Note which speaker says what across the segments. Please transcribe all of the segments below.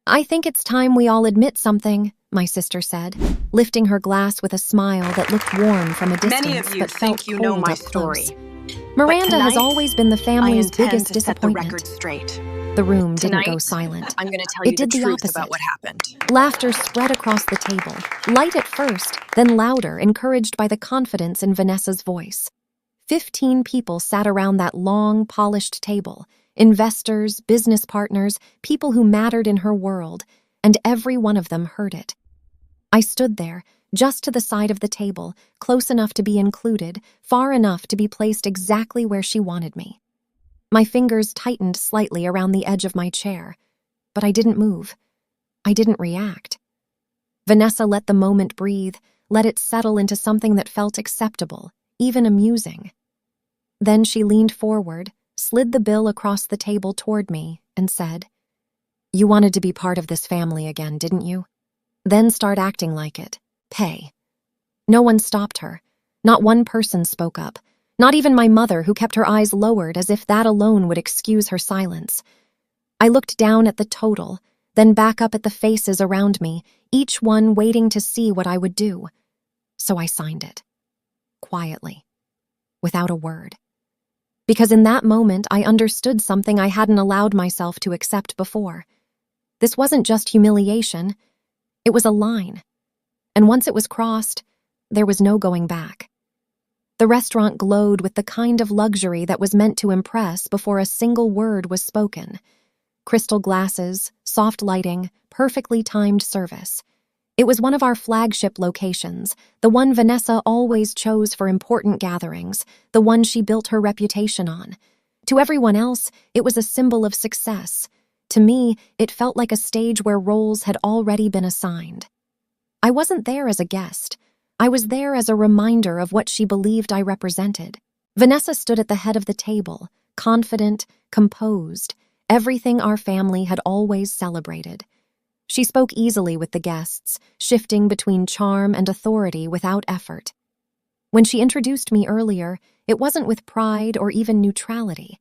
Speaker 1: I think it's time we all admit something, my sister said, lifting her glass with a smile that looked warm from a
Speaker 2: Many
Speaker 1: distance
Speaker 2: of you
Speaker 1: but felt
Speaker 2: think you
Speaker 1: cold
Speaker 2: know my
Speaker 1: up close.
Speaker 2: story.
Speaker 1: Miranda has
Speaker 2: tonight,
Speaker 1: always been the
Speaker 2: I
Speaker 1: family's
Speaker 2: intend
Speaker 1: biggest
Speaker 2: to set the
Speaker 1: disappointment.
Speaker 2: record straight.
Speaker 1: The room didn't go
Speaker 2: Tonight,
Speaker 1: silent.
Speaker 2: I'm going to tell
Speaker 1: It
Speaker 2: you the
Speaker 1: did the
Speaker 2: truth
Speaker 1: opposite.
Speaker 2: about what happened.
Speaker 1: Laughter spread across the table, light at first, then louder, encouraged by the confidence in Vanessa's voice. 15 people sat around that long, polished table. Investors, business partners, people who mattered in her world, and every one of them heard it. I stood there, just to the side of the table, close enough to be included, far enough to be placed exactly where she wanted me. My fingers tightened slightly around the edge of my chair, but I didn't move. I didn't react. Vanessa let the moment breathe, let it settle into something that felt acceptable, even amusing. Then she leaned forward, slid the bill across the table toward me, and said, "You wanted to be part of this family again, didn't you? Then start acting like it. Pay." No one stopped her. Not one person spoke up. Not even my mother, who kept her eyes lowered as if that alone would excuse her silence. I looked down at the total, then back up at the faces around me, each one waiting to see what I would do. So I signed it. Quietly. Without a word. Because in that moment, I understood something I hadn't allowed myself to accept before. This wasn't just humiliation. It was a line. And once it was crossed, there was no going back. The restaurant glowed with the kind of luxury that was meant to impress before a single word was spoken. Crystal glasses, soft lighting, perfectly timed service. It was one of our flagship locations, the one Vanessa always chose for important gatherings, the one she built her reputation on. To everyone else, it was a symbol of success. To me, it felt like a stage where roles had already been assigned. I wasn't there as a guest. I was there as a reminder of what she believed I represented. Vanessa stood at the head of the table, confident, composed, everything our family had always celebrated. She spoke easily with the guests, shifting between charm and authority without effort. When she introduced me earlier, it wasn't with pride or even neutrality.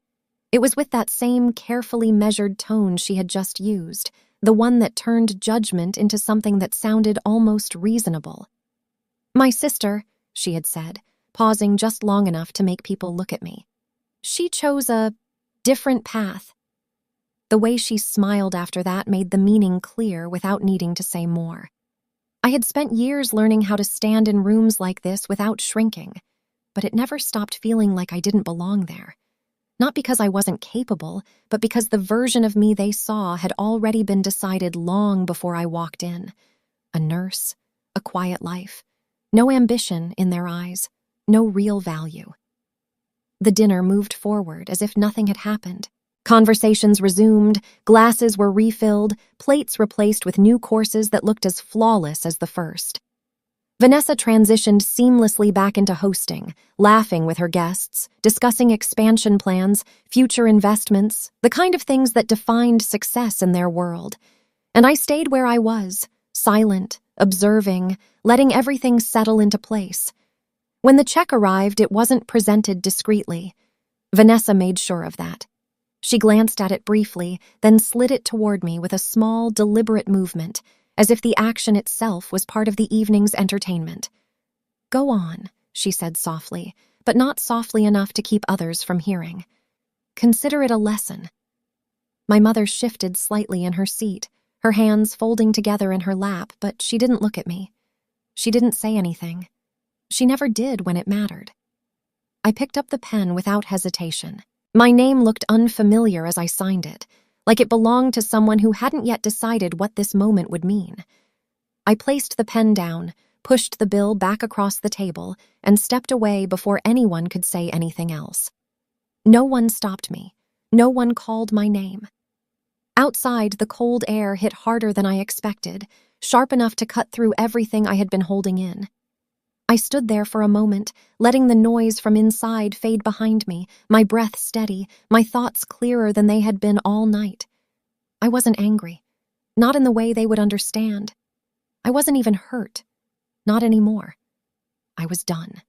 Speaker 1: It was with that same carefully measured tone she had just used, the one that turned judgment into something that sounded almost reasonable. "My sister," she had said, pausing just long enough to make people look at me. "She chose a different path." The way she smiled after that made the meaning clear without needing to say more. I had spent years learning how to stand in rooms like this without shrinking, but it never stopped feeling like I didn't belong there. Not because I wasn't capable, but because the version of me they saw had already been decided long before I walked in. A nurse, a quiet life, no ambition in their eyes, no real value. The dinner moved forward as if nothing had happened. Conversations resumed, glasses were refilled, plates replaced with new courses that looked as flawless as the first. Vanessa transitioned seamlessly back into hosting, laughing with her guests, discussing expansion plans, future investments, the kind of things that defined success in their world. And I stayed where I was, silent, observing, letting everything settle into place. When the check arrived, it wasn't presented discreetly. Vanessa made sure of that. She glanced at it briefly, then slid it toward me with a small, deliberate movement, as if the action itself was part of the evening's entertainment. "Go on," she said softly, but not softly enough to keep others from hearing. "Consider it a lesson." My mother shifted slightly in her seat, her hands folding together in her lap, but she didn't look at me. She didn't say anything. She never did when it mattered. I picked up the pen without hesitation. My name looked unfamiliar as I signed it, like it belonged to someone who hadn't yet decided what this moment would mean. I placed the pen down, pushed the bill back across the table, and stepped away before anyone could say anything else. No one stopped me. No one called my name. Outside, the cold air hit harder than I expected, sharp enough to cut through everything I had been holding in. I stood there for a moment, letting the noise from inside fade behind me, my breath steady, my thoughts clearer than they had been all night. I wasn't angry, not in the way they would understand. I wasn't even hurt, not anymore. I was done.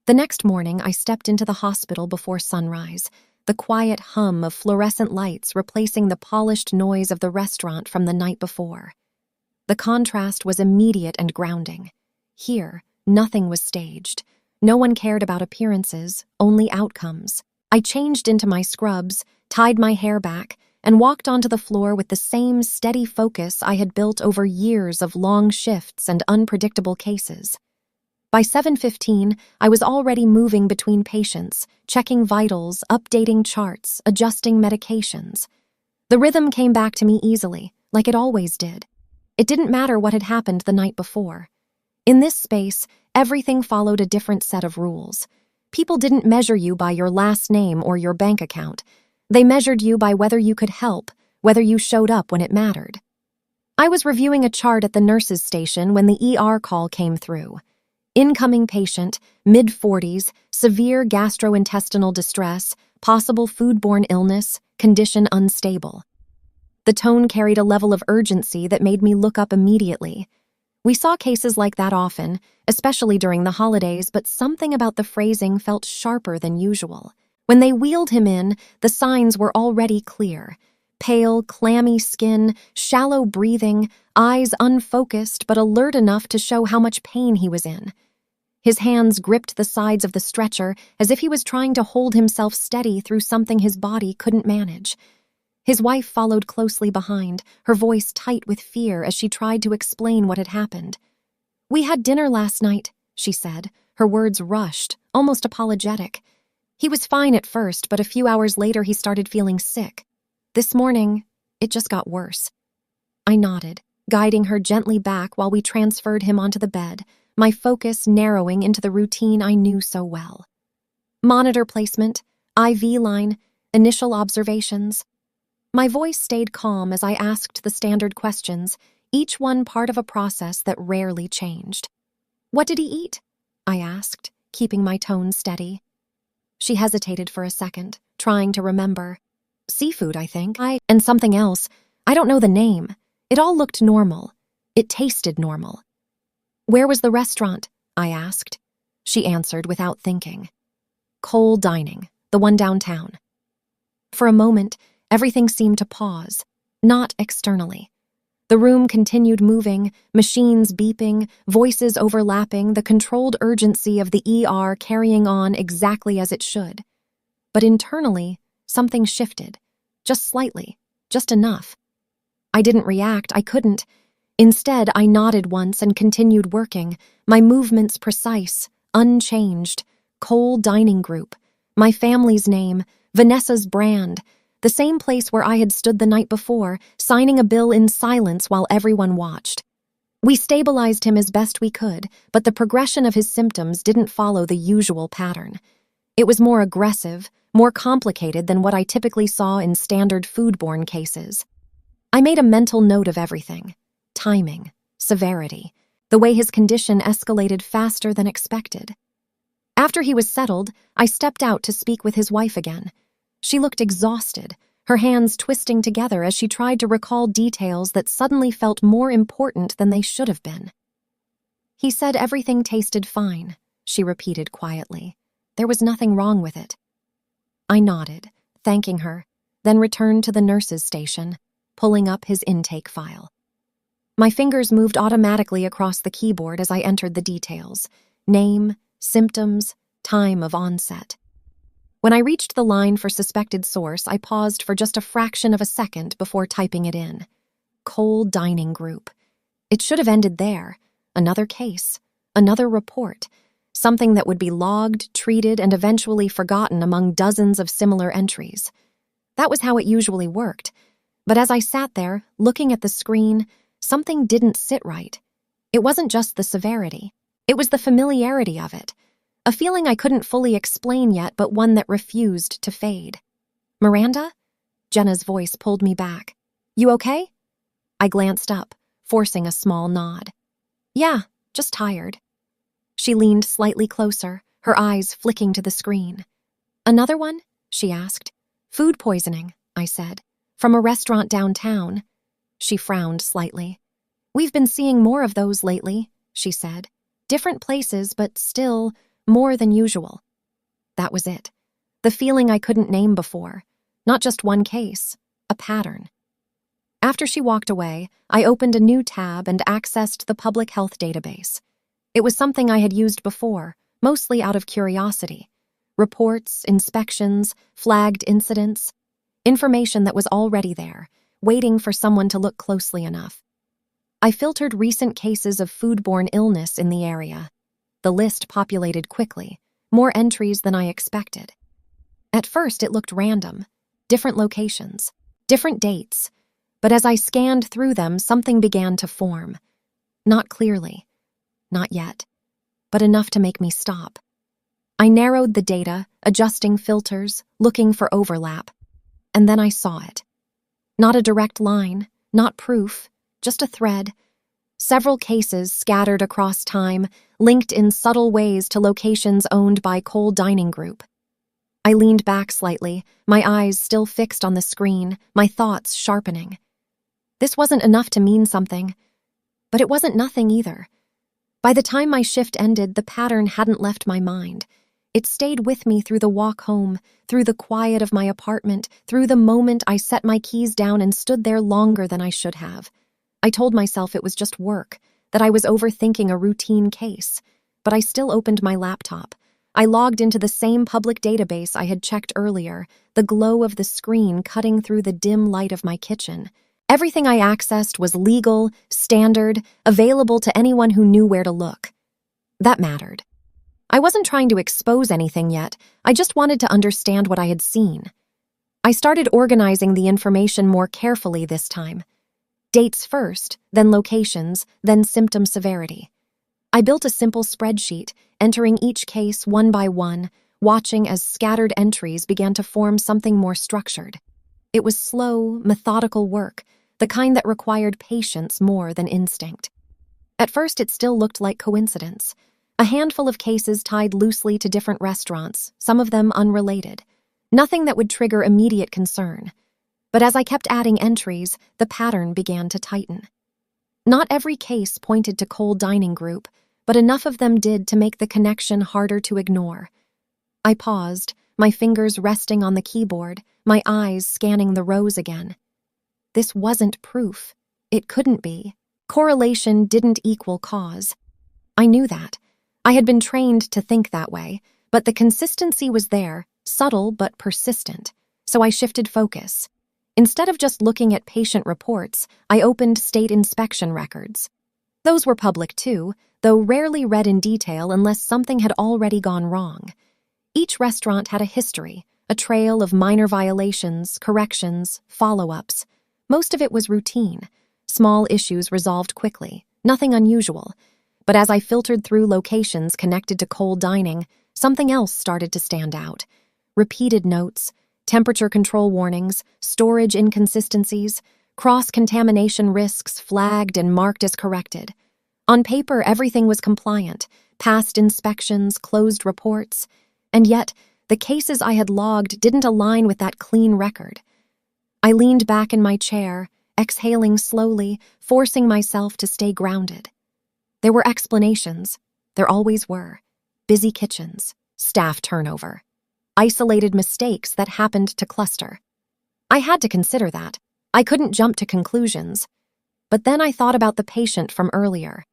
Speaker 1: The next morning, I stepped into the hospital before sunrise. the quiet hum of fluorescent lights replacing the polished noise of the restaurant from the night before. The contrast was immediate and grounding. Here, nothing was staged. No one cared about appearances, only outcomes. I changed into my scrubs, tied my hair back, and walked onto the floor with the same steady focus I had built over years of long shifts and unpredictable cases. By 7:15, I was already moving between patients, checking vitals, updating charts, adjusting medications. The rhythm came back to me easily, like it always did. It didn't matter what had happened the night before. In this space, everything followed a different set of rules. People didn't measure you by your last name or your bank account. They measured you by whether you could help, whether you showed up when it mattered. I was reviewing a chart at the nurse's station when the ER call came through. Incoming patient, mid-40s, severe gastrointestinal distress, possible foodborne illness, condition unstable. The tone carried a level of urgency that made me look up immediately. We saw cases like that often, especially during the holidays, but something about the phrasing felt sharper than usual. When they wheeled him in, the signs were already clear. Pale, clammy skin, shallow breathing, eyes unfocused but alert enough to show how much pain he was in. His hands gripped the sides of the stretcher as if he was trying to hold himself steady through something his body couldn't manage. His wife followed closely behind, her voice tight with fear as she tried to explain what had happened. "We had dinner last night," she said, her words rushed, almost apologetic. "He was fine at first, but a few hours later he started feeling sick. This morning, it just got worse." I nodded, guiding her gently back while we transferred him onto the bed, my focus narrowing into the routine I knew so well. Monitor placement, IV line, initial observations. My voice stayed calm as I asked the standard questions, each one part of a process that rarely changed. "What did he eat?" I asked, keeping my tone steady. She hesitated for a second, trying to remember. "Seafood, I think. And something else. I don't know the name. It all looked normal. It tasted normal." "Where was the restaurant?" I asked. She answered without thinking. "Cole Dining, the one downtown." For a moment, everything seemed to pause, not externally. The room continued moving, machines beeping, voices overlapping, the controlled urgency of the ER carrying on exactly as it should. But internally, something shifted, just slightly, just enough. I didn't react, I couldn't. Instead, I nodded once and continued working, my movements precise, unchanged. Cole Dining Group, my family's name, Vanessa's brand, the same place where I had stood the night before, signing a bill in silence while everyone watched. We stabilized him as best we could, but the progression of his symptoms didn't follow the usual pattern. It was more aggressive, more complicated than what I typically saw in standard foodborne cases. I made a mental note of everything: timing, severity, the way his condition escalated faster than expected. After he was settled, I stepped out to speak with his wife again. She looked exhausted, her hands twisting together as she tried to recall details that suddenly felt more important than they should have been. "He said everything tasted fine," she repeated quietly. "There was nothing wrong with it." I nodded, thanking her, then returned to the nurse's station, pulling up his intake file. My fingers moved automatically across the keyboard as I entered the details: name, symptoms, time of onset. When I reached the line for suspected source, I paused for just a fraction of a second before typing it in. Cole Dining Group. It should have ended there. Another case, another report, something that would be logged, treated, and eventually forgotten among dozens of similar entries. That was how it usually worked. But as I sat there, looking at the screen, something didn't sit right. It wasn't just the severity. It was the familiarity of it. A feeling I couldn't fully explain yet, but one that refused to fade. "Miranda?" Jenna's voice pulled me back. "You okay?" I glanced up, forcing a small nod. "Yeah, just tired." She leaned slightly closer, her eyes flicking to the screen. "Another one?" she asked. "Food poisoning," I said. "From a restaurant downtown." She frowned slightly. "We've been seeing more of those lately," she said. "Different places, but still more than usual." That was it. the feeling I couldn't name before. Not just one case, a pattern. After she walked away, I opened a new tab and accessed the public health database. It was something I had used before, mostly out of curiosity. Reports, inspections, flagged incidents, information that was already there, waiting for someone to look closely enough. I filtered recent cases of foodborne illness in the area. The list populated quickly, more entries than I expected. At first, it looked random, different locations, different dates, but as I scanned through them, something began to form. Not clearly, not yet, but enough to make me stop. I narrowed the data, adjusting filters, looking for overlap, and then I saw it. Not a direct line, not proof, just a thread. Several cases scattered across time, linked in subtle ways to locations owned by Cole Dining Group. I leaned back slightly, my eyes still fixed on the screen, my thoughts sharpening. This wasn't enough to mean something, but it wasn't nothing either. By the time my shift ended, the pattern hadn't left my mind. It stayed with me through the walk home, through the quiet of my apartment, through the moment I set my keys down and stood there longer than I should have. I told myself it was just work, that I was overthinking a routine case, but I still opened my laptop. I logged into the same public database I had checked earlier, the glow of the screen cutting through the dim light of my kitchen. Everything I accessed was legal, standard, available to anyone who knew where to look. That mattered. I wasn't trying to expose anything yet, I just wanted to understand what I had seen. I started organizing the information more carefully this time. Dates first, then locations, then symptom severity. I built a simple spreadsheet, entering each case one by one, watching as scattered entries began to form something more structured. It was slow, methodical work, the kind that required patience more than instinct. At first, it still looked like coincidence. A handful of cases tied loosely to different restaurants, some of them unrelated. Nothing that would trigger immediate concern. But as I kept adding entries, the pattern began to tighten. Not every case pointed to Cole Dining Group, but enough of them did to make the connection harder to ignore. I paused, my fingers resting on the keyboard, my eyes scanning the rows again. This wasn't proof. It couldn't be. Correlation didn't equal cause. I knew that. I had been trained to think that way, but the consistency was there, subtle but persistent, so I shifted focus. Instead of just looking at patient reports, I opened state inspection records. Those were public too, though rarely read in detail unless something had already gone wrong. Each restaurant had a history, a trail of minor violations, corrections, follow-ups. Most of it was routine, small issues resolved quickly, nothing unusual. But as I filtered through locations connected to Cole Dining, something else started to stand out. Repeated notes, temperature control warnings, storage inconsistencies, cross-contamination risks flagged and marked as corrected. On paper, everything was compliant, past inspections, closed reports, and yet the cases I had logged didn't align with that clean record. I leaned back in my chair, exhaling slowly, forcing myself to stay grounded. There were explanations. There always were. Busy kitchens, staff turnover, isolated mistakes that happened to cluster. I had to consider that. I couldn't jump to conclusions. But then I thought about the patient from earlier,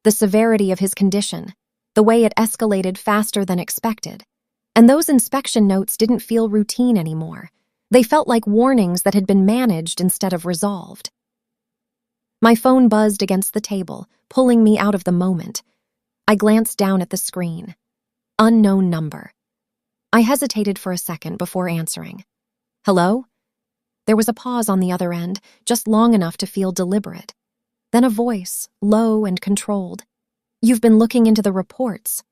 Speaker 1: the severity of his condition, the way it escalated faster than expected. And those inspection notes didn't feel routine anymore. They felt like warnings that had been managed instead of resolved. My phone buzzed against the table, pulling me out of the moment. I glanced down at the screen. Unknown number. I hesitated for a second before answering. Hello? There was a pause on the other end, just long enough to feel deliberate. Then a voice, low and controlled. You've been looking into the reports.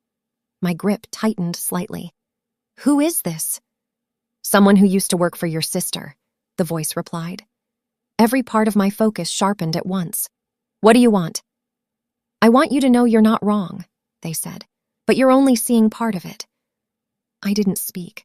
Speaker 1: My grip tightened slightly. Who is this? Someone who used to work for your sister, the voice replied. Every part of my focus sharpened at once. What do you want? I want you to know you're not wrong, they said, but you're only seeing part of it. I didn't speak.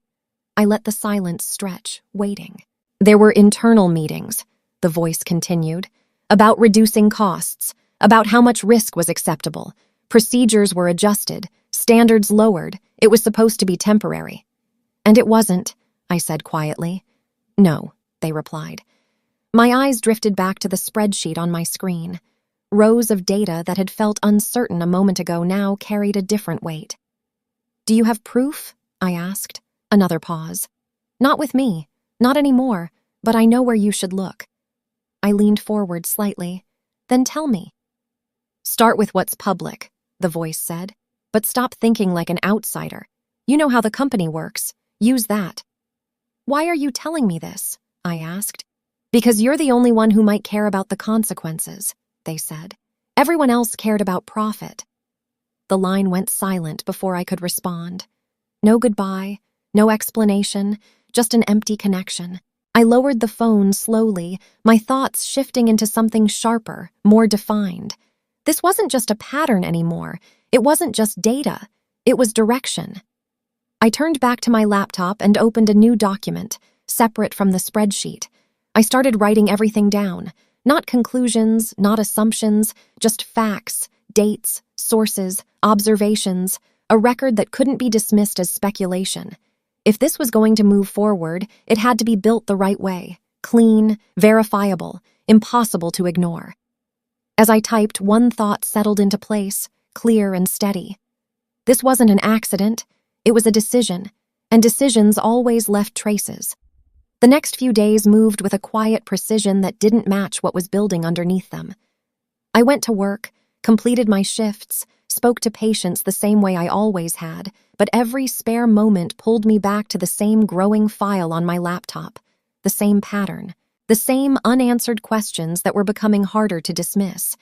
Speaker 1: I let the silence stretch, waiting. There were internal meetings, the voice continued, about reducing costs, about how much risk was acceptable. Procedures were adjusted, standards lowered. It was supposed to be temporary. And it wasn't, I said quietly. No, they replied. My eyes drifted back to the spreadsheet on my screen. Rows of data that had felt uncertain a moment ago now carried a different weight. Do you have proof? I asked. Another pause. Not with me. Not anymore. But I know where you should look. I leaned forward slightly. Then tell me. Start with what's public, the voice said. But stop thinking like an outsider. You know how the company works. Use that. Why are you telling me this? I asked. Because you're the only one who might care about the consequences, they said. Everyone else cared about profit. The line went silent before I could respond. No goodbye, no explanation, just an empty connection. I lowered the phone slowly, my thoughts shifting into something sharper, more defined. This wasn't just a pattern anymore. It wasn't just data. It was direction. I turned back to my laptop and opened a new document, separate from the spreadsheet. I started writing everything down. Not conclusions, not assumptions, just facts, dates, sources, observations, a record that couldn't be dismissed as speculation. If this was going to move forward, it had to be built the right way, clean, verifiable, impossible to ignore. As I typed, one thought settled into place, clear and steady. This wasn't an accident, it was a decision, and decisions always left traces. The next few days moved with a quiet precision that didn't match what was building underneath them. I went to work, completed my shifts, spoke to patients the same way I always had, but every spare moment pulled me back to the same growing file on my laptop, the same pattern, the same unanswered questions that were becoming harder to dismiss.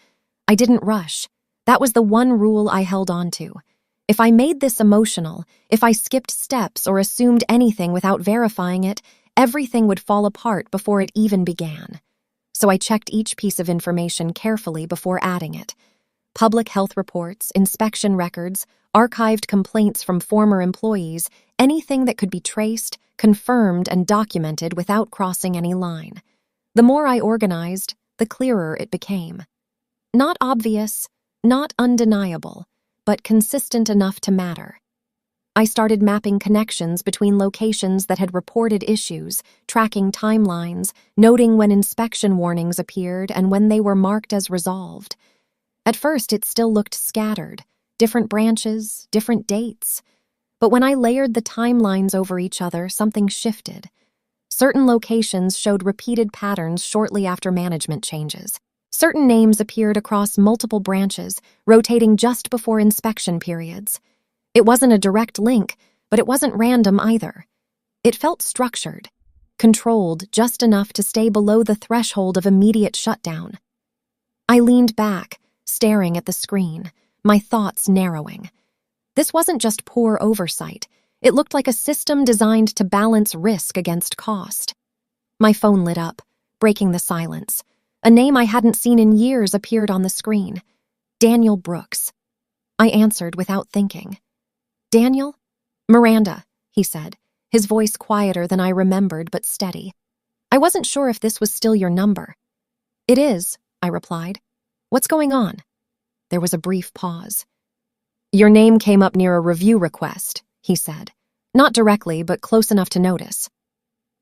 Speaker 1: I didn't rush. That was the one rule I held on to. If I made this emotional, if I skipped steps or assumed anything without verifying it, everything would fall apart before it even began. So I checked each piece of information carefully before adding it. Public health reports, inspection records, archived complaints from former employees, anything that could be traced, confirmed, and documented without crossing any line. The more I organized, the clearer it became. Not obvious, not undeniable, but consistent enough to matter. I started mapping connections between locations that had reported issues, tracking timelines, noting when inspection warnings appeared and when they were marked as resolved. At first, it still looked scattered, different branches, different dates. But when I layered the timelines over each other, something shifted. Certain locations showed repeated patterns shortly after management changes. Certain names appeared across multiple branches, rotating just before inspection periods. It wasn't a direct link, but it wasn't random either. It felt structured, controlled just enough to stay below the threshold of immediate shutdown. I leaned back, staring at the screen, my thoughts narrowing. This wasn't just poor oversight. It looked like a system designed to balance risk against cost. My phone lit up, breaking the silence. A name I hadn't seen in years appeared on the screen. Daniel Brooks. I answered without thinking. Daniel? Miranda, he said, his voice quieter than I remembered but steady. I wasn't sure if this was still your number. It is, I replied. What's going on? There was a brief pause. Your name came up near a review request, he said. Not directly, but close enough to notice.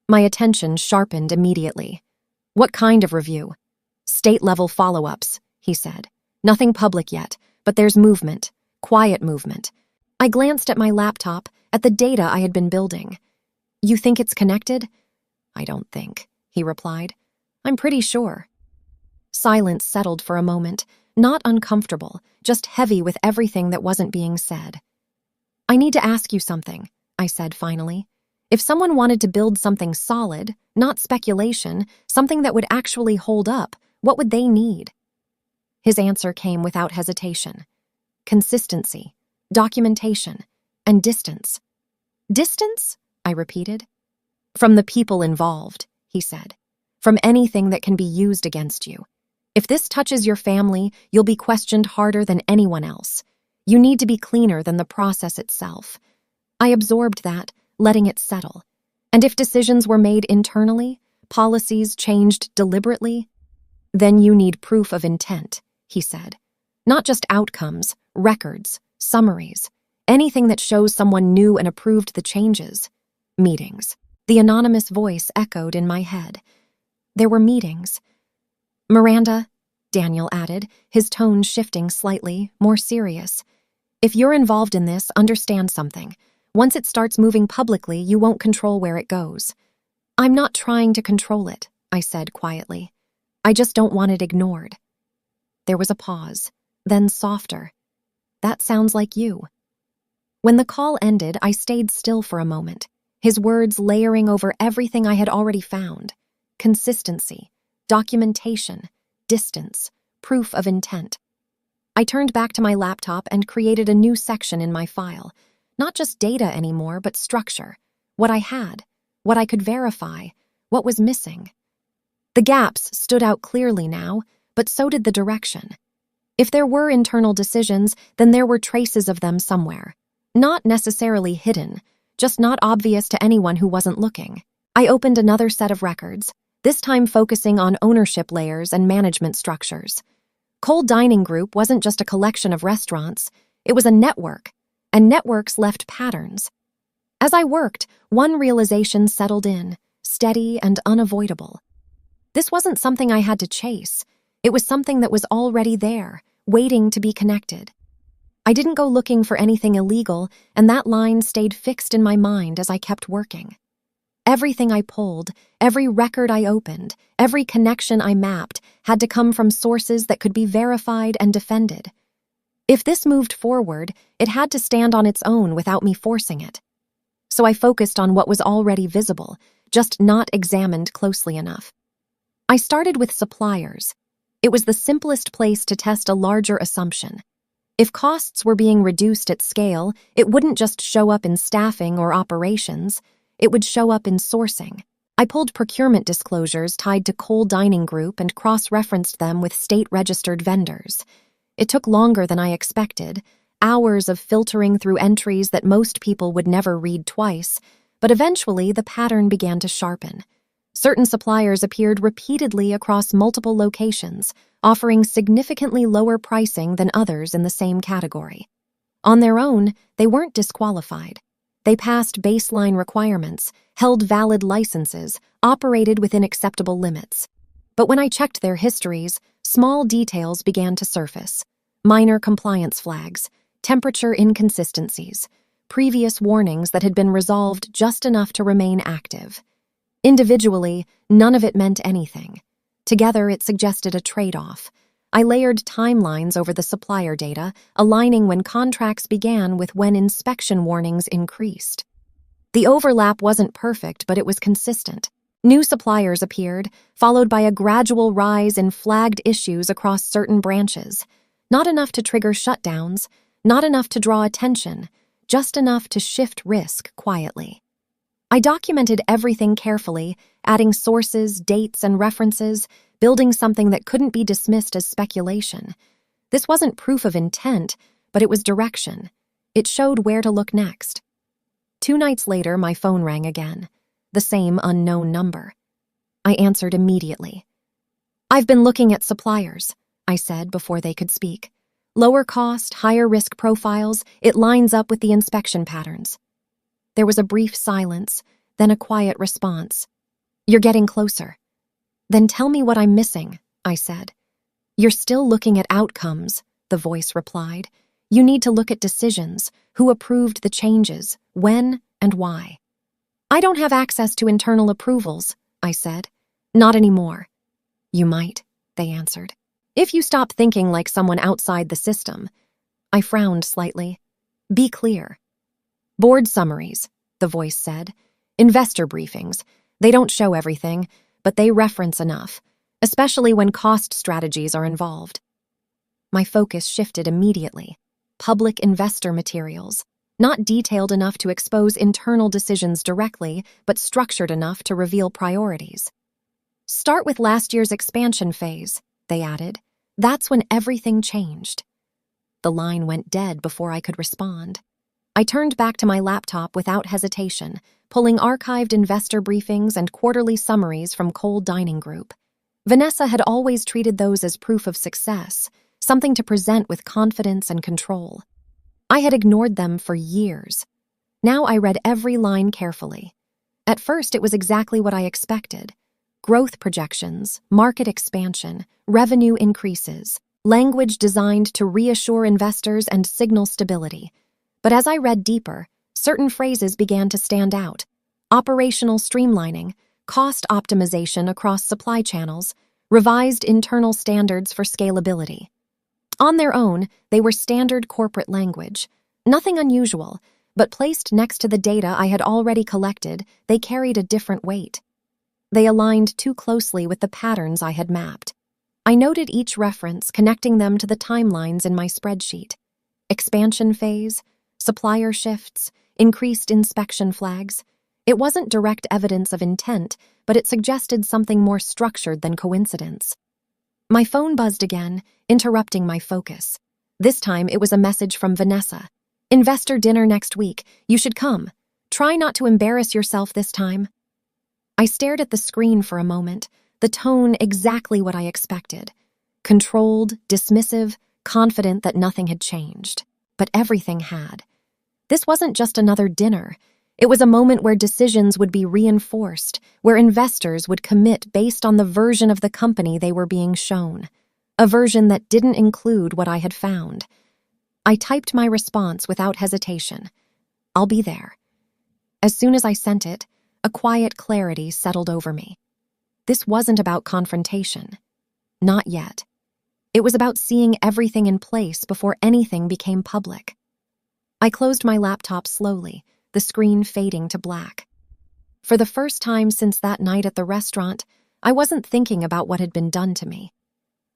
Speaker 1: My attention sharpened immediately. What kind of review? State-level follow-ups, he said. Nothing public yet, but there's movement, quiet movement. I glanced at my laptop, at the data I had been building. You think it's connected? I don't think, he replied. I'm pretty sure. Silence settled for a moment, not uncomfortable, just heavy with everything that wasn't being said. I need to ask you something, I said finally. If someone wanted to build something solid, not speculation, something that would actually hold up, what would they need? His answer came without hesitation. Consistency, documentation, and distance. Distance? I repeated. From the people involved, he said. From anything that can be used against you. If this touches your family, you'll be questioned harder than anyone else. You need to be cleaner than the process itself. I absorbed that, letting it settle. And if decisions were made internally, policies changed deliberately, then you need proof of intent, he said. Not just outcomes, records, summaries, anything that shows someone knew and approved the changes. Meetings. The anonymous voice echoed in my head. There were meetings. Miranda, Daniel added, his tone shifting slightly, more serious. If you're involved in this, understand something. Once it starts moving publicly, you won't control where it goes. I'm not trying to control it, I said quietly. I just don't want it ignored. There was a pause, then softer. That sounds like you. When the call ended, I stayed still for a moment, his words layering over everything I had already found. Consistency, documentation, distance, proof of intent. I turned back to my laptop and created a new section in my file. Not just data anymore, but structure. What I had, what I could verify, what was missing. The gaps stood out clearly now, but so did the direction. If there were internal decisions, then there were traces of them somewhere. Not necessarily hidden, just not obvious to anyone who wasn't looking. I opened another set of records, this time focusing on ownership layers and management structures. Cold Dining Group wasn't just a collection of restaurants, it was a network, and networks left patterns. As I worked, one realization settled in, steady and unavoidable. This wasn't something I had to chase. It was something that was already there, waiting to be connected. I didn't go looking for anything illegal, and that line stayed fixed in my mind as I kept working. Everything I pulled, every record I opened, every connection I mapped had to come from sources that could be verified and defended. If this moved forward, it had to stand on its own without me forcing it. So I focused on what was already visible, just not examined closely enough. I started with suppliers. It was the simplest place to test a larger assumption. If costs were being reduced at scale, it wouldn't just show up in staffing or operations, it would show up in sourcing. I pulled procurement disclosures tied to Cold Dining Group and cross-referenced them with state-registered vendors. It took longer than I expected, hours of filtering through entries that most people would never read twice, but eventually the pattern began to sharpen. Certain suppliers appeared repeatedly across multiple locations, offering significantly lower pricing than others in the same category. On their own, they weren't disqualified. They passed baseline requirements, held valid licenses, operated within acceptable limits. But when I checked their histories, small details began to surface. Minor compliance flags, temperature inconsistencies, previous warnings that had been resolved just enough to remain active. Individually, none of it meant anything. Together, it suggested a trade-off. I layered timelines over the supplier data, aligning when contracts began with when inspection warnings increased. The overlap wasn't perfect, but it was consistent. New suppliers appeared, followed by a gradual rise in flagged issues across certain branches. Not enough to trigger shutdowns, not enough to draw attention, just enough to shift risk quietly. I documented everything carefully, adding sources, dates, and references, building something that couldn't be dismissed as speculation. This wasn't proof of intent, but it was direction. It showed where to look next. 2 nights later, my phone rang again. The same unknown number. I answered immediately. "I've been looking at suppliers," I said before they could speak. "Lower cost, higher risk profiles, it lines up with the inspection patterns." There was a brief silence, then a quiet response. "You're getting closer." "Then tell me what I'm missing," I said. "You're still looking at outcomes," the voice replied. "You need to look at decisions, who approved the changes, when, and why." "I don't have access to internal approvals," I said. "Not anymore." "You might," they answered. "If you stop thinking like someone outside the system." I frowned slightly. "Be clear." "Board summaries," the voice said. "Investor briefings. They don't show everything, but they reference enough, especially when cost strategies are involved." My focus shifted immediately. Public investor materials, not detailed enough to expose internal decisions directly, but structured enough to reveal priorities. "Start with last year's expansion phase," they added. "That's when everything changed." The line went dead before I could respond. I turned back to my laptop without hesitation, pulling archived investor briefings and quarterly summaries from Cold Dining Group. Vanessa had always treated those as proof of success, something to present with confidence and control. I had ignored them for years. Now I read every line carefully. At first, it was exactly what I expected. Growth projections, market expansion, revenue increases, language designed to reassure investors and signal stability. But as I read deeper, certain phrases began to stand out. Operational streamlining, cost optimization across supply channels, revised internal standards for scalability. On their own, they were standard corporate language. Nothing unusual, but placed next to the data I had already collected, they carried a different weight. They aligned too closely with the patterns I had mapped. I noted each reference, connecting them to the timelines in my spreadsheet. Expansion phase, supplier shifts, increased inspection flags. It wasn't direct evidence of intent, but it suggested something more structured than coincidence. My phone buzzed again, interrupting my focus. This time it was a message from Vanessa. "Investor dinner next week. You should come. Try not to embarrass yourself this time." I stared at the screen for a moment, the tone exactly what I expected. Controlled, dismissive, confident that nothing had changed. But everything had. This wasn't just another dinner. It was a moment where decisions would be reinforced, where investors would commit based on the version of the company they were being shown. A version that didn't include what I had found. I typed my response without hesitation. "I'll be there." As soon as I sent it, a quiet clarity settled over me. This wasn't about confrontation. Not yet. It was about seeing everything in place before anything became public. I closed my laptop slowly, the screen fading to black. For the first time since that night at the restaurant, I wasn't thinking about what had been done to me.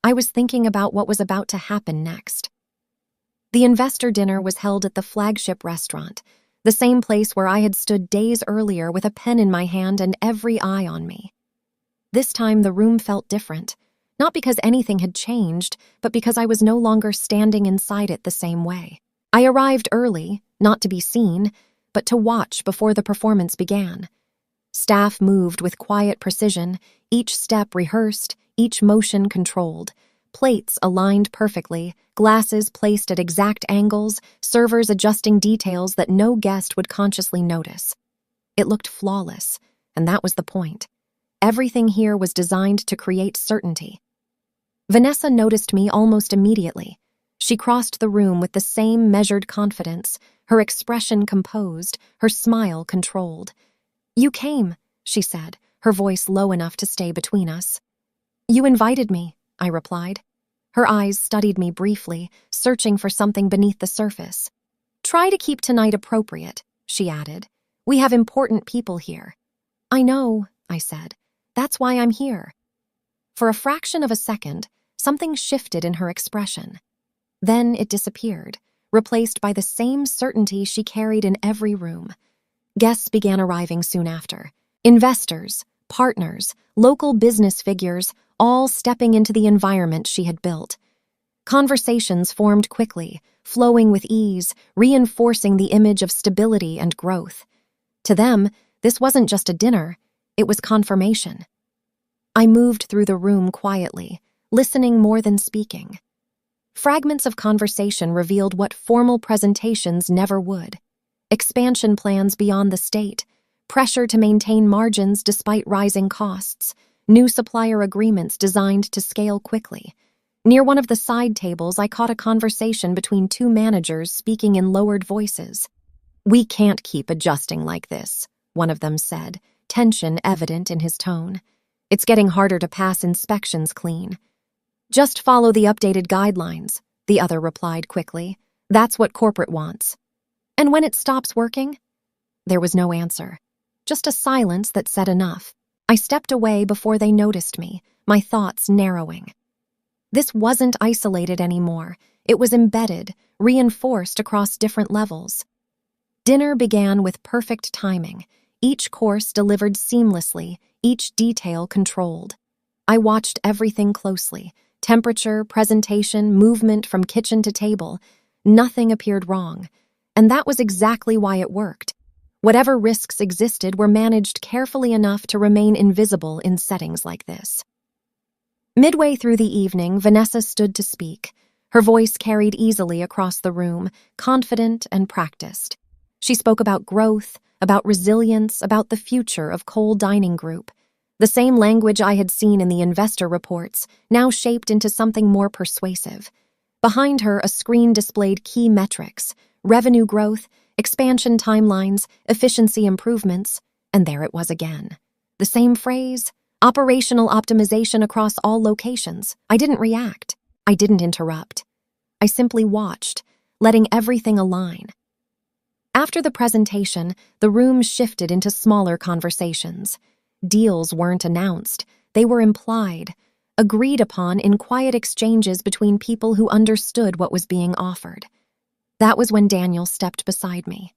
Speaker 1: I was thinking about what was about to happen next. The investor dinner was held at the flagship restaurant, the same place where I had stood days earlier with a pen in my hand and every eye on me. This time the room felt different, not because anything had changed, but because I was no longer standing inside it the same way. I arrived early, not to be seen, but to watch before the performance began. Staff moved with quiet precision, each step rehearsed, each motion controlled. Plates aligned perfectly, glasses placed at exact angles, servers adjusting details that no guest would consciously notice. It looked flawless, and that was the point. Everything here was designed to create certainty. Vanessa noticed me almost immediately. She crossed the room with the same measured confidence, her expression composed, her smile controlled. "You came," she said, her voice low enough to stay between us. "You invited me," I replied. Her eyes studied me briefly, searching for something beneath the surface. "Try to keep tonight appropriate," she added. "We have important people here." "I know," I said. "That's why I'm here." For a fraction of a second, something shifted in her expression. Then it disappeared, replaced by the same certainty she carried in every room. Guests began arriving soon after. Investors, partners, local business figures, all stepping into the environment she had built. Conversations formed quickly, flowing with ease, reinforcing the image of stability and growth. To them, this wasn't just a dinner, it was confirmation. I moved through the room quietly, listening more than speaking. Fragments of conversation revealed what formal presentations never would. Expansion plans beyond the state, pressure to maintain margins despite rising costs, new supplier agreements designed to scale quickly. Near one of the side tables, I caught a conversation between two managers speaking in lowered voices. "We can't keep adjusting like this," one of them said, tension evident in his tone. "It's getting harder to pass inspections clean." "Just follow the updated guidelines," the other replied quickly. "That's what corporate wants." "And when it stops working?" There was no answer, just a silence that said enough. I stepped away before they noticed me, my thoughts narrowing. This wasn't isolated anymore. It was embedded, reinforced across different levels. Dinner began with perfect timing, each course delivered seamlessly, each detail controlled. I watched everything closely, temperature, presentation, movement from kitchen to table. Nothing appeared wrong, and that was exactly why it worked. Whatever risks existed were managed carefully enough to remain invisible in settings like this. Midway through the evening, Vanessa stood to speak. Her voice carried easily across the room, confident and practiced. She spoke about growth, about resilience, about the future of Cole Dining Group. The same language I had seen in the investor reports, now shaped into something more persuasive. Behind her, a screen displayed key metrics: revenue growth, expansion timelines, efficiency improvements, and there it was again. The same phrase, operational optimization across all locations. I didn't react. I didn't interrupt. I simply watched, letting everything align. After the presentation, the room shifted into smaller conversations. Deals weren't announced, they were implied, agreed upon in quiet exchanges between people who understood what was being offered. That was when Daniel stepped beside me.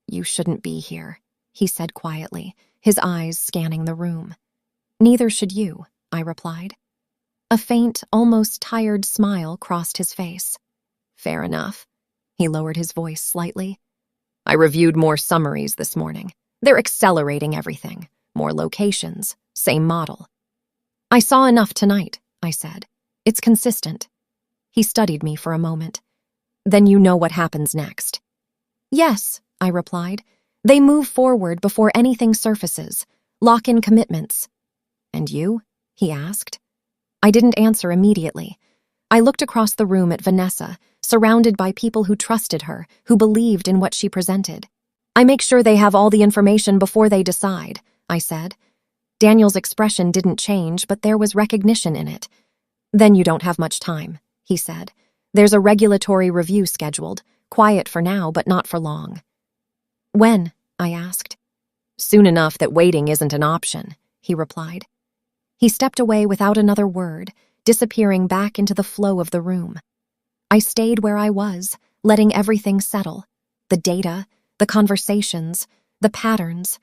Speaker 1: "You shouldn't be here," he said quietly, his eyes scanning the room. "Neither should you," I replied. A faint, almost tired smile crossed his face. "Fair enough." He lowered his voice slightly. "I reviewed more summaries this morning. They're accelerating everything. More locations, same model." "I saw enough tonight," I said. "It's consistent." He studied me for a moment. "Then you know what happens next." "Yes," I replied. "They move forward before anything surfaces, lock in commitments." "And you?" he asked. I didn't answer immediately. I looked across the room at Vanessa, surrounded by people who trusted her, who believed in what she presented. "I make sure they have all the information before they decide," I said. Daniel's expression didn't change, but there was recognition in it. "Then you don't have much time," he said. "There's a regulatory review scheduled, quiet for now, but not for long." "When?" I asked. "Soon enough that waiting isn't an option," he replied. He stepped away without another word, disappearing back into the flow of the room. I stayed where I was, letting everything settle. The data, the conversations, the patterns.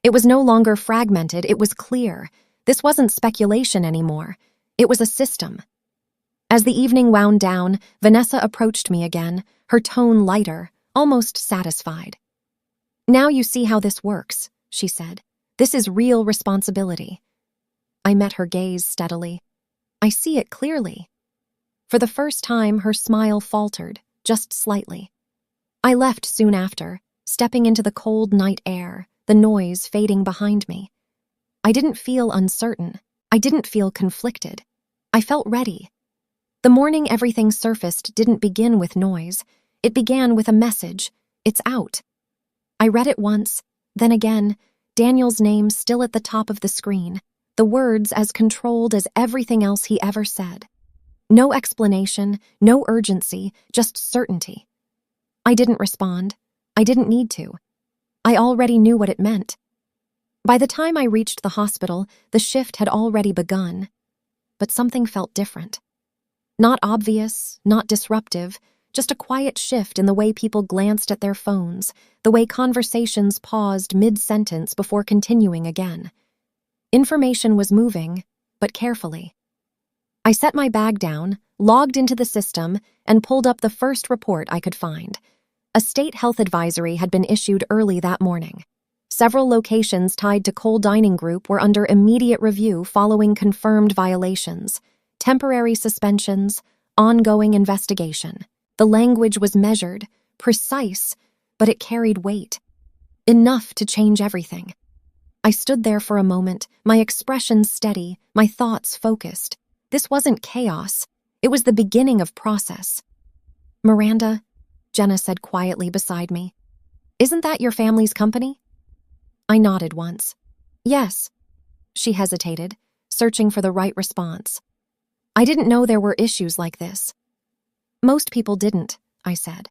Speaker 1: It was no longer fragmented, it was clear. This wasn't speculation anymore. It was a system. As the evening wound down, Vanessa approached me again, her tone lighter, almost satisfied. "Now you see how this works," she said. "This is real responsibility." I met her gaze steadily. "I see it clearly." For the first time, her smile faltered, just slightly. I left soon after, stepping into the cold night air, the noise fading behind me. I didn't feel uncertain. I didn't feel conflicted. I felt ready. The morning everything surfaced didn't begin with noise. It began with a message. It's out. I read it once, then again, Daniel's name still at the top of the screen, the words as controlled as everything else he ever said. No explanation, no urgency, just certainty. I didn't respond. I didn't need to. I already knew what it meant. By the time I reached the hospital, the shift had already begun. But something felt different. Not obvious, not disruptive, just a quiet shift in the way people glanced at their phones, the way conversations paused mid-sentence before continuing again. Information was moving, but carefully. I set my bag down, logged into the system, and pulled up the first report I could find. A state health advisory had been issued early that morning. Several locations tied to Cole Dining Group were under immediate review following confirmed violations, temporary suspensions, ongoing investigation. The language was measured, precise, but it carried weight. Enough to change everything. I stood there for a moment, my expression steady, my thoughts focused. This wasn't chaos. It was the beginning of process. "Miranda," Jenna said quietly beside me, "isn't that your family's company?" I nodded once. "Yes." She hesitated, searching for the right response. "I didn't know there were issues like this." "Most people didn't," I said.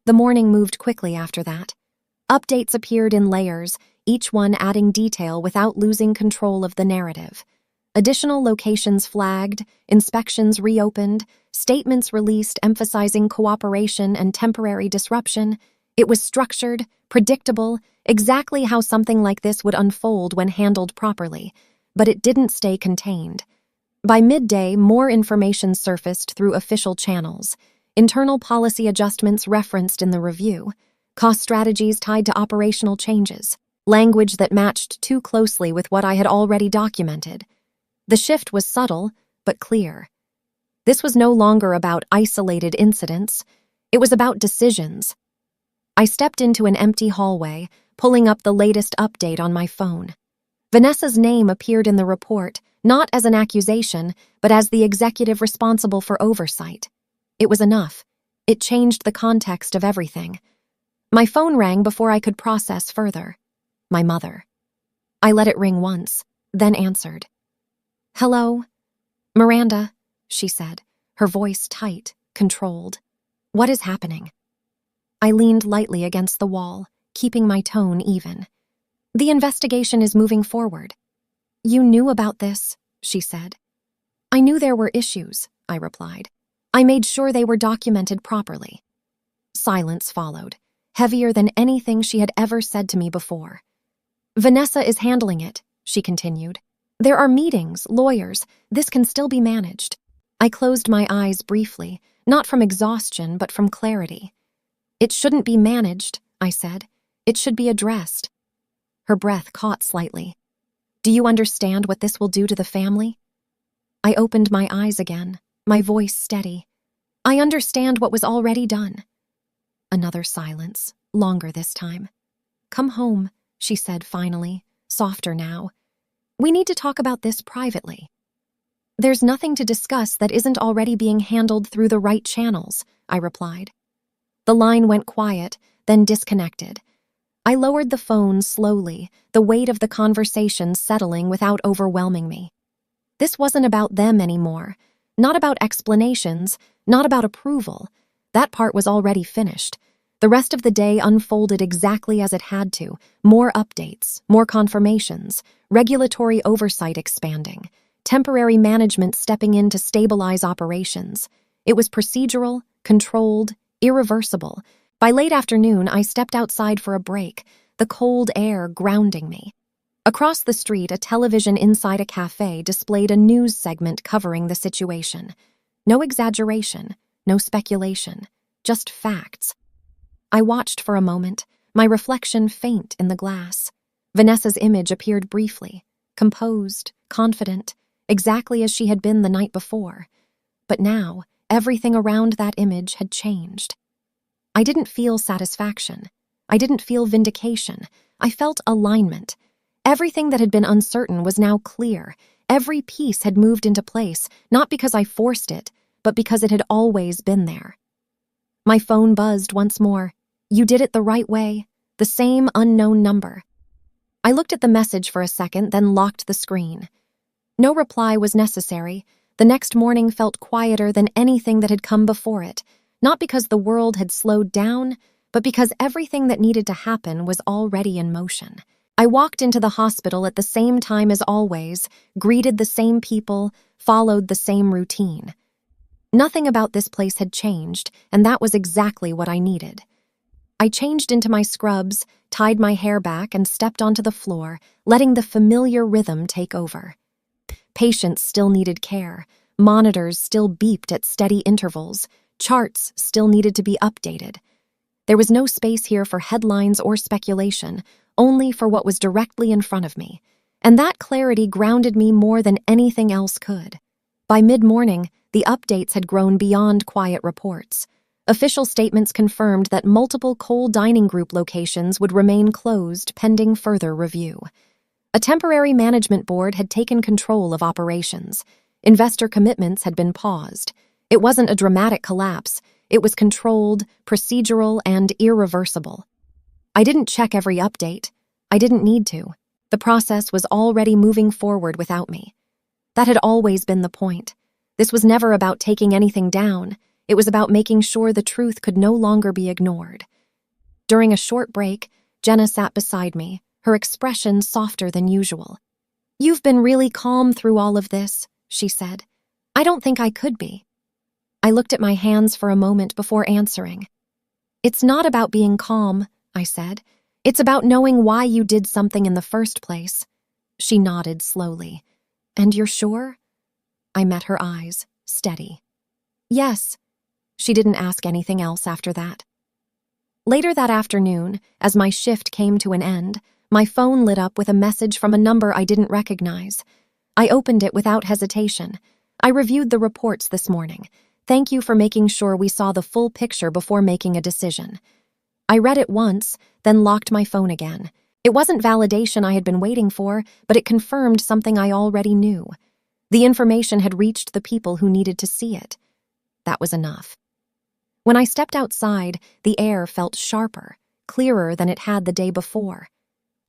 Speaker 1: The morning moved quickly after that. Updates appeared in layers, each one adding detail without losing control of the narrative. Additional locations flagged, inspections reopened, statements released emphasizing cooperation and temporary disruption. It was structured, predictable, exactly how something like this would unfold when handled properly, but it didn't stay contained. By midday, more information surfaced through official channels, internal policy adjustments referenced in the review, cost strategies tied to operational changes, language that matched too closely with what I had already documented. The shift was subtle, but clear. This was no longer about isolated incidents. It was about decisions. I stepped into an empty hallway, pulling up the latest update on my phone. Vanessa's name appeared in the report, not as an accusation, but as the executive responsible for oversight. It was enough. It changed the context of everything. My phone rang before I could process further. My mother. I let it ring once, then answered. "Hello?" "Miranda," she said, her voice tight, controlled. "What is happening?" I leaned lightly against the wall, keeping my tone even. "The investigation is moving forward." "You knew about this," she said. "I knew there were issues," I replied. "I made sure they were documented properly." Silence followed, heavier than anything she had ever said to me before. "Vanessa is handling it," she continued. "There are meetings, lawyers. This can still be managed." I closed my eyes briefly, not from exhaustion, but from clarity. "It shouldn't be managed," I said. "It should be addressed." Her breath caught slightly. "Do you understand what this will do to the family?" I opened my eyes again, my voice steady. "I understand what was already done." Another silence, longer this time. "Come home," she said finally, softer now. "We need to talk about this privately." "There's nothing to discuss that isn't already being handled through the right channels," I replied. The line went quiet, then disconnected. I lowered the phone slowly, the weight of the conversation settling without overwhelming me. This wasn't about them anymore, not about explanations, not about approval. That part was already finished. The rest of the day unfolded exactly as it had to. More updates, more confirmations, regulatory oversight expanding, temporary management stepping in to stabilize operations. It was procedural, controlled, irreversible. By late afternoon, I stepped outside for a break, the cold air grounding me. Across the street, a television inside a cafe displayed a news segment covering the situation. No exaggeration, no speculation, just facts. I watched for a moment, my reflection faint in the glass. Vanessa's image appeared briefly, composed, confident, exactly as she had been the night before. But now, everything around that image had changed. I didn't feel satisfaction. I didn't feel vindication. I felt alignment. Everything that had been uncertain was now clear. Every piece had moved into place, not because I forced it, but because it had always been there. My phone buzzed once more. "You did it the right way." The same unknown number. I looked at the message for a second, then locked the screen. No reply was necessary. The next morning felt quieter than anything that had come before it, not because the world had slowed down, but because everything that needed to happen was already in motion. I walked into the hospital at the same time as always, greeted the same people, followed the same routine. Nothing about this place had changed, and that was exactly what I needed. I changed into my scrubs, tied my hair back, and stepped onto the floor, letting the familiar rhythm take over. Patients still needed care. Monitors still beeped at steady intervals. Charts still needed to be updated. There was no space here for headlines or speculation, only for what was directly in front of me. And that clarity grounded me more than anything else could. By mid-morning, the updates had grown beyond quiet reports. Official statements confirmed that multiple Cole Dining Group locations would remain closed pending further review. A temporary management board had taken control of operations. Investor commitments had been paused. It wasn't a dramatic collapse. It was controlled, procedural, and irreversible. I didn't check every update. I didn't need to. The process was already moving forward without me. That had always been the point. This was never about taking anything down. It was about making sure the truth could no longer be ignored. During a short break, Jenna sat beside me, her expression softer than usual. "You've been really calm through all of this," she said. "I don't think I could be." I looked at my hands for a moment before answering. "It's not about being calm," I said. "It's about knowing why you did something in the first place." She nodded slowly. "And you're sure?" I met her eyes, steady. "Yes." She didn't ask anything else after that. Later that afternoon, as my shift came to an end, my phone lit up with a message from a number I didn't recognize. I opened it without hesitation. "I reviewed the reports this morning. Thank you for making sure we saw the full picture before making a decision." I read it once, then locked my phone again. It wasn't validation I had been waiting for, but it confirmed something I already knew. The information had reached the people who needed to see it. That was enough. When I stepped outside, the air felt sharper, clearer than it had the day before.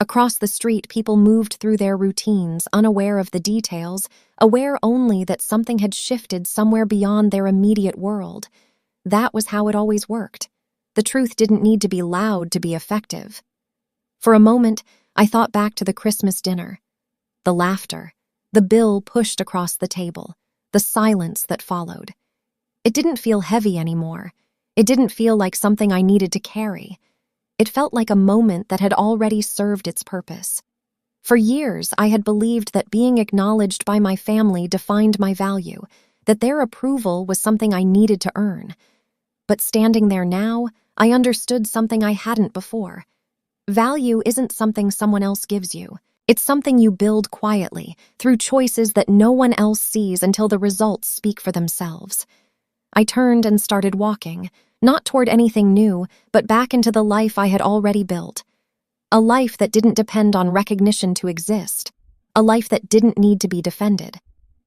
Speaker 1: Across the street, people moved through their routines, unaware of the details, aware only that something had shifted somewhere beyond their immediate world. That was how it always worked. The truth didn't need to be loud to be effective. For a moment, I thought back to the Christmas dinner. The laughter, the bill pushed across the table, the silence that followed. It didn't feel heavy anymore. It didn't feel like something I needed to carry. It felt like a moment that had already served its purpose. For years, I had believed that being acknowledged by my family defined my value, that their approval was something I needed to earn. But standing there now, I understood something I hadn't before. Value isn't something someone else gives you. It's something you build quietly, through choices that no one else sees until the results speak for themselves. I turned and started walking, not toward anything new, but back into the life I had already built. A life that didn't depend on recognition to exist. A life that didn't need to be defended.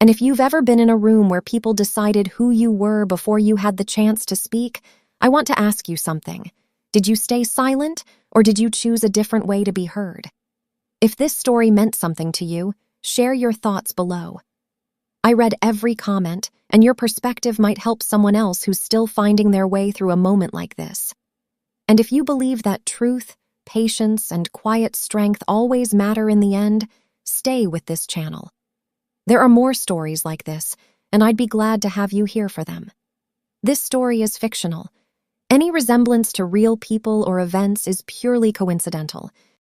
Speaker 1: And if you've ever been in a room where people decided who you were before you had the chance to speak, I want to ask you something. Did you stay silent, or did you choose a different way to be heard? If this story meant something to you, share your thoughts below. I read every comment, and your perspective might help someone else who's still finding their way through a moment like this. And if you believe that truth, patience, and quiet strength always matter in the end, stay with this channel. There are more stories like this, and I'd be glad to have you here for them. This story is fictional. Any resemblance to real people or events is purely coincidental.